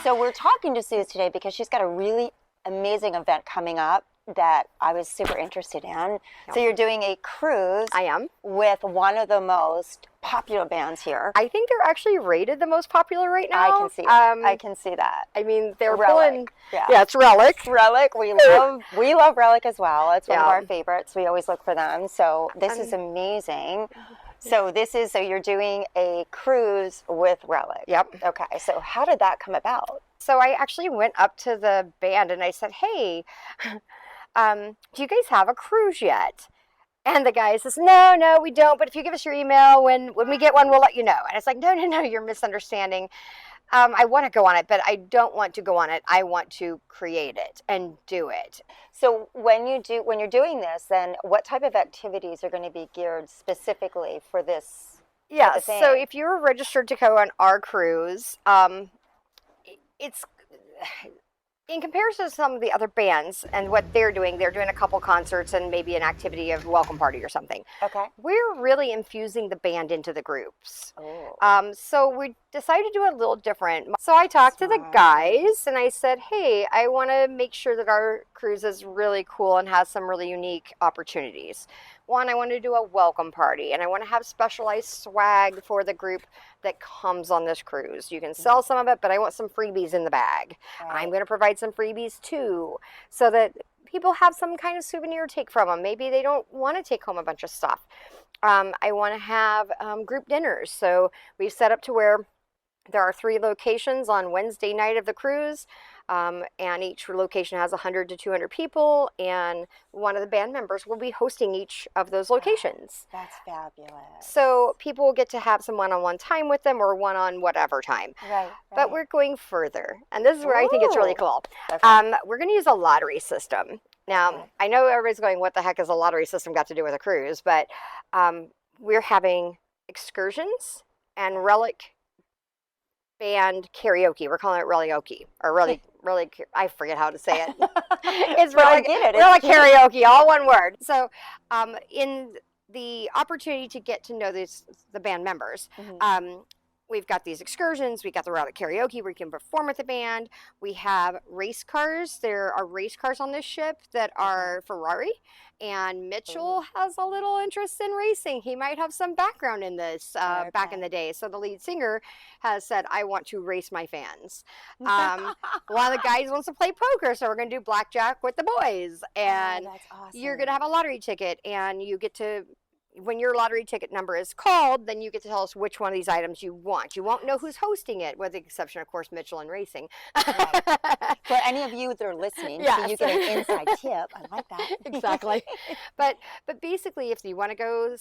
So we're talking to Sue today because she's got a really amazing event coming up that I was super interested in. So you're doing a cruise. I am. With one of the most popular bands here. I think they're actually rated the most popular right now. I can see that. I can see that. I mean, they're Relic. pulling. Yeah, it's Relic. Relic. We love Relic as well. It's one of Yeah. our favorites. We always look for them. So this is amazing. So you're doing a cruise with Relic. Yep. Okay. So how did that come about? So I actually went up to the band and I said, "Hey, do you guys have a cruise yet?" And the guy says, no, we don't. But if you give us your email, when we get one, we'll let you know. And it's like, no, you're misunderstanding. I want to go on it, but I don't want to go on it. I want to create it and do it. So when you're doing this, then what type of activities are going to be geared specifically for this? Yeah. type of thing? So if you're registered to go on our cruise, it's in comparison to some of the other bands and what they're doing a couple concerts and maybe an activity of welcome party or something. Okay. We're really infusing the band into the groups. Oh. So we decided to do it a little different. So I talked to the guys and I said, hey, I want to make sure that our cruise is really cool and has some really unique opportunities. One, I want to do a welcome party and I want to have specialized swag for the group that comes on this cruise. You can sell some of it, but I want some freebies in the bag. Right. I'm going to provide some freebies too, so that people have some kind of souvenir to take from them. Maybe they don't want to take home a bunch of stuff. I want to have group dinners. So we've set up to where there are 3 locations on Wednesday night of the cruise, and each location has 100 to 200 people, and one of the band members will be hosting each of those locations. That's fabulous. So people will get to have some one-on-one time with them or one-on whatever time. Right. But we're going further, and this is where I think it's really cool. Okay. We're going to use a lottery system. Now, I know everybody's going, what the heck has a lottery system got to do with a cruise? But we're having excursions and Relic band karaoke. We're calling it Relioke, or really, I forget how to say it. It's Well, I Relic, get it. Relic karaoke, all one word. So, in the opportunity to get to know the band members, we've got these excursions. We got the Relic karaoke where you can perform with the band. We have race cars. There are race cars on this ship that are Ferrari. And Mitchell has a little interest in racing. He might have some background in this back in the day. So the lead singer has said, I want to race my fans. One of the guys wants to play poker, so we're going to do blackjack with the boys. And that's awesome. you're going to have a lottery ticket, and you get to, when your lottery ticket number is called, then you get to tell us which one of these items you want. You won't know who's hosting it, with the exception, of course, Mitchell and Racing. Right. For any of you that are listening, so you get an inside tip. I like that. Exactly. But basically, if you want to go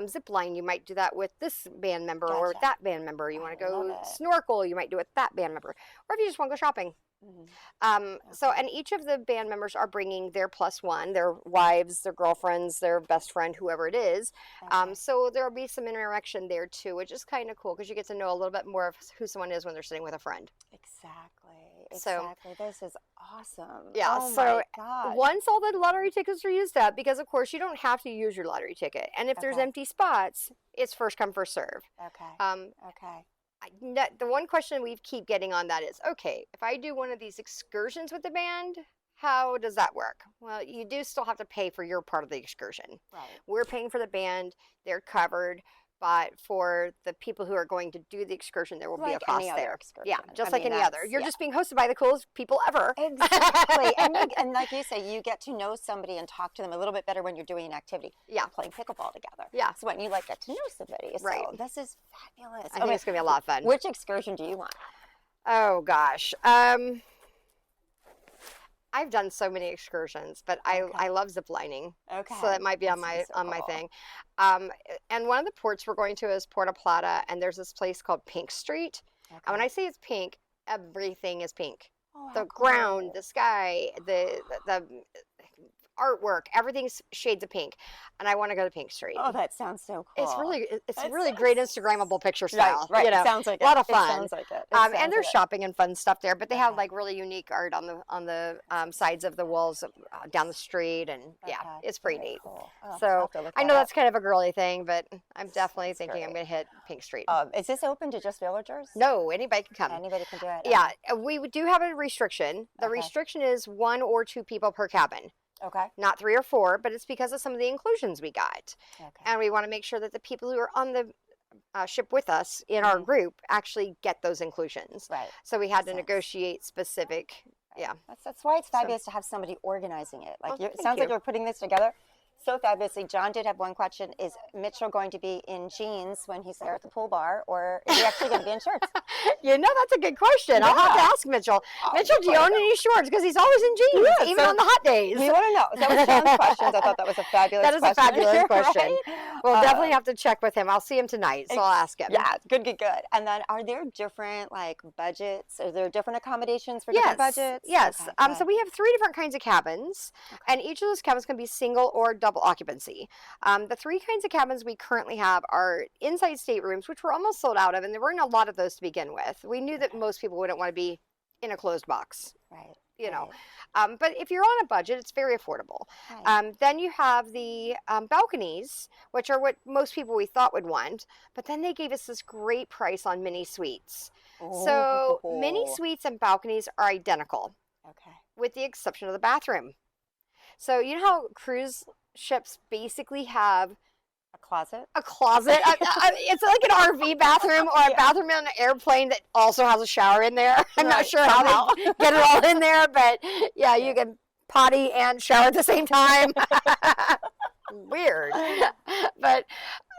zip line, you might do that with this band member or that band member. You want to go snorkel, you might do it with that band member. Or if you just want to go shopping. So, and each of the band members are bringing their +1, their wives, their girlfriends, their best friend, whoever it is. So there'll be some interaction there too, which is kind of cool because you get to know a little bit more of who someone is when they're sitting with a friend. Exactly. This is awesome. Yeah. Oh so my gosh. once all the lottery tickets are used up, because of course you don't have to use your lottery ticket, and if there's empty spots, it's first come first serve. Okay. The one question we keep getting on that is, okay, if I do one of these excursions with the band, how does that work? Well, you do still have to pay for your part of the excursion. Right. We're paying for the band, they're covered, but for the people who are going to do the excursion, there will be a cost there. Yeah, just like any other. You're just being hosted by the coolest people ever. Exactly. and like you say, you get to know somebody and talk to them a little bit better when you're doing an activity. Yeah. Playing pickleball together. Yeah. So when you get to know somebody. Right. So this is fabulous. I think it's going to be a lot of fun. Which excursion do you want? Oh, gosh. I've done so many excursions, but I love zip lining. Okay. So that might be on my thing. And one of the ports we're going to is Puerto Plata, and there's this place called Pink Street. And when I say it's pink, everything is pink. The ground, the sky, the artwork, everything's shades of pink, and I want to go to Pink Street. Oh, that sounds so cool. It's That's really so great Instagrammable picture style. Right. You know, Sounds like a lot it. of fun. It sounds like it. And there's shopping and fun stuff there, but they have like really unique art on the sides of the walls down the street, and it's pretty neat. Cool. Oh, So I know that's kind of a girly thing, but I'm definitely thinking I'm going to hit Pink Street. Is this open to just villagers? No, anybody can come. Anybody can do it. Yeah, we do have a restriction. The restriction is 1 or 2 people per cabin. Okay. Not 3 or 4, but it's because of some of the inclusions we got. Okay. And we want to make sure that the people who are on the ship with us in our group actually get those inclusions. Right. So we had to negotiate specific. Yeah. That's why it's fabulous to have somebody organizing it. Like it sounds you. like you're putting this together so fabulously. John did have one question: is Mitchell going to be in jeans when he's there at the pool bar, or is he actually going to be in shorts? That's a good question. I'll have to ask Mitchell. Mitchell, do you own any shorts? Because he's always in jeans, even on the hot days. You want to know? That was John's questions. I thought that was a fabulous question. That is a fabulous question. Right? We'll definitely have to check with him. I'll see him tonight, so I'll ask him. Yeah, good. And then are there different budgets? Are there different accommodations for different budgets? Yes. Okay, so we have 3 different kinds of cabins, and each of those cabins can be single or double occupancy. The 3 kinds of cabins we currently have are inside staterooms, which we're almost sold out of, and there weren't a lot of those to begin with. We knew that most people wouldn't want to be in a closed box. Right. You know, but if you're on a budget, it's very affordable. Right. Then you have the balconies, which are what most people we thought would want, but then they gave us this great price on mini suites. So mini suites and balconies are identical. Okay. With the exception of the bathroom. So you know how cruise ships basically have a closet? A closet. It's like an RV bathroom or a bathroom on an airplane that also has a shower in there. I'm not sure how they get it all in there, but yeah, you can potty and shower at the same time. Weird. But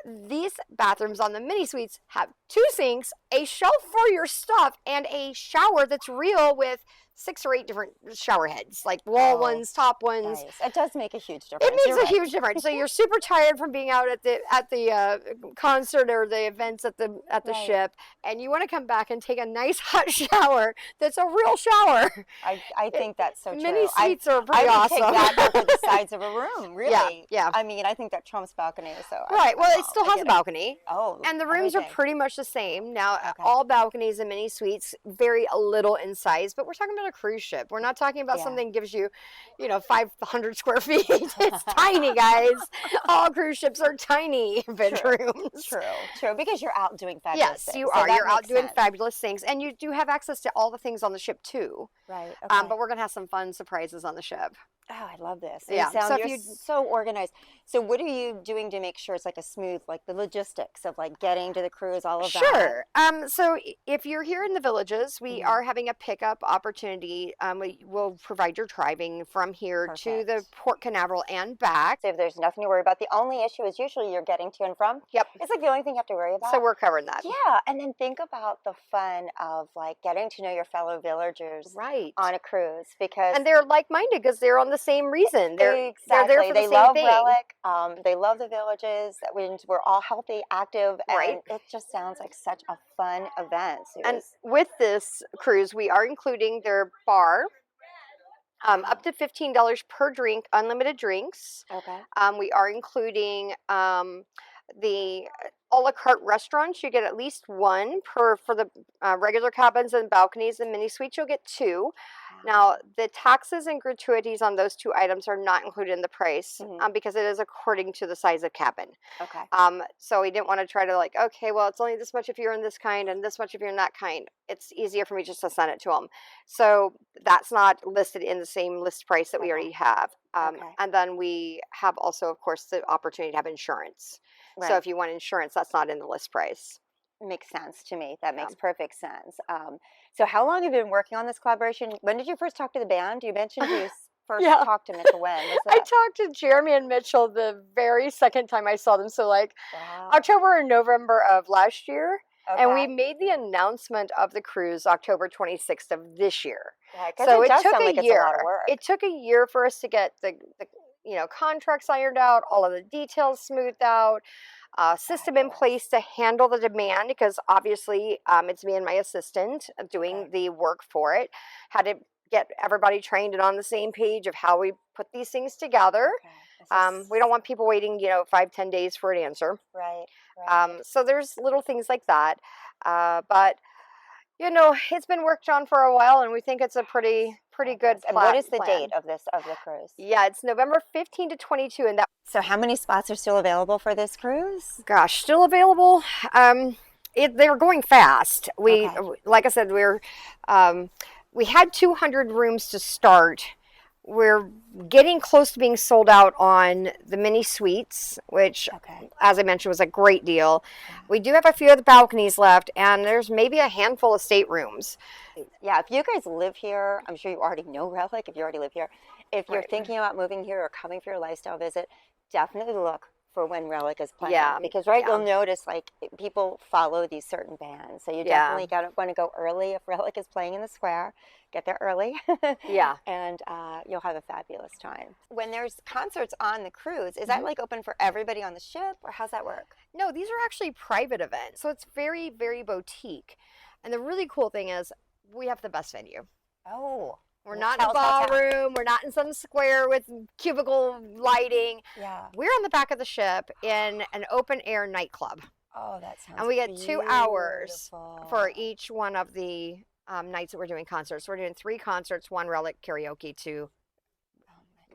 these bathrooms on the mini suites have 2 sinks, a shelf for your stuff, and a shower that's real with 6 or 8 different shower heads, like wall ones, top ones. Nice. It does make a huge difference. It makes a huge difference. So you're super tired from being out at the concert or the events at the ship, and you want to come back and take a nice hot shower. That's a real shower. I think that's so true. Mini suites are pretty awesome. I would take that over the sides of a room. Really. Yeah. I mean, I think that trumps balcony. So right. Well, it still has a balcony. Oh. And the rooms are pretty much the same. Now, all balconies and mini suites vary a little in size, but we're talking about a cruise ship. We're not talking about something that gives you, 500 square feet. It's tiny, guys. All cruise ships are tiny bedrooms. True. Because you're out doing fabulous things. Yes, you are. You're out doing fabulous things. And you do have access to all the things on the ship, too. Right. But we're going to have some fun surprises on the ship. Oh, I love this. Yeah. You're so organized. So what are you doing to make sure it's a smooth, the logistics of getting to the cruise, all of that? Sure. So if you're here in the villages, we are having a pickup opportunity. We will provide your driving from here to the Port Canaveral and back. So if there's nothing to worry about, the only issue is usually you're getting to and from. Yep. It's the only thing you have to worry about. So we're covering that. Yeah. And then think about the fun of getting to know your fellow villagers on a cruise, and they're like-minded because they're on the same reason. They're there for the same love thing. Relic. They love the villages. We're all healthy, active, and it just sounds like such a fun event. And with this cruise, we are including their bar, up to $15 per drink, unlimited drinks. Okay. We are including the a la carte restaurants. You get at least 1 for the regular cabins and balconies. And mini suites, you'll get 2. Now, the taxes and gratuities on those 2 items are not included in the price because it is according to the size of cabin. Okay. So we didn't want to try to okay, well, it's only this much if you're in this kind and this much if you're in that kind. It's easier for me just to send it to them. So that's not listed in the same list price that we already have. And then we have also, of course, the opportunity to have insurance. Right. So if you want insurance, that's not in the list price. Makes sense to me. That makes perfect sense. So how long have you been working on this collaboration? When did you first talk to the band? You mentioned you first talked to Mitchell when? I talked to Jeremy and Mitchell the very second time I saw them. So October and November of last year. Okay. And we made the announcement of the cruise October 26th of this year. Yeah, so it took a year. It took a year for us to get the contracts ironed out, all of the details smoothed out, system in place to handle the demand, because obviously it's me and my assistant doing the work for it. Had to get everybody trained and on the same page of how we put these things together. Okay. We don't want people waiting, 5-10 days for an answer. Right. So there's little things like that. But it's been worked on for a while, and we think it's a pretty good And what is the plan. date of the cruise? Yeah, it's November 15 to 22, and that. So how many spots are still available for this cruise? Gosh, still available. They're going fast. Like I said, we had 200 rooms to start. We're getting close to being sold out on the mini suites, which, as I mentioned, was a great deal. We do have a few of the balconies left, and there's maybe a handful of staterooms. Yeah, if you guys live here, I'm sure you already know Relic if you already live here. If you're thinking about moving here or coming for your lifestyle visit, definitely look for when Relic is playing. Yeah. Because you'll notice like people follow these certain bands. So you definitely want to go early if Relic is playing in the square. Get there early. Yeah. And you'll have a fabulous time. When there's concerts on the cruise, is that like open for everybody on the ship, or how's that work? No, these are actually private events. So it's very, very boutique. And the really cool thing is we have the best venue. Oh. We're not in a ballroom. We're not in some square with cubicle lighting. Yeah. We're on the back of the ship in an open air nightclub. Oh, that sounds And we get 2 hours beautiful. for each one of the nights that we're doing concerts. So we're doing 3 concerts, 1 Relic karaoke to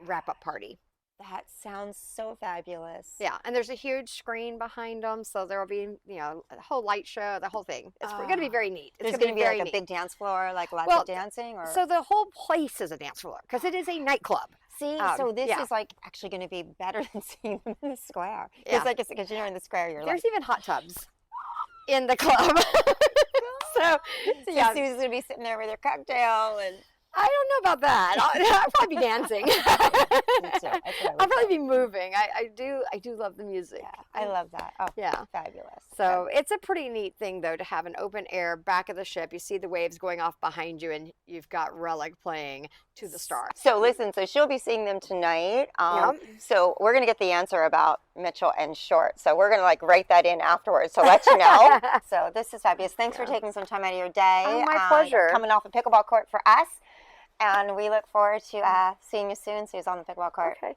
wrap up party. That sounds so fabulous. Yeah, and there's a huge screen behind them, so there will be, a whole light show, the whole thing. It's going to be very neat. There's going to be like a big dance floor, like lots of dancing? Or? So the whole place is a dance floor, because it is a nightclub. See, so this is like actually going to be better than seeing them in the square. Because in the square, there's even hot tubs in the club. so Susan's going to be sitting there with her cocktail and... I don't know about that. I'll probably be dancing. Me too. I'll probably be moving. I do love the music. Yeah, I love that. Oh, yeah, fabulous. So it's a pretty neat thing, though, to have an open air back of the ship. You see the waves going off behind you, and you've got Relic playing to the stars. So listen, she'll be seeing them tonight. So we're going to get the answer about Mitchell and Short. So we're going to write that in afterwards to let you know. So this is fabulous. Thanks for taking some time out of your day. Oh, my pleasure. Coming off a pickleball court for us. And we look forward to seeing you soon, Susan, on the pickleball court. Okay.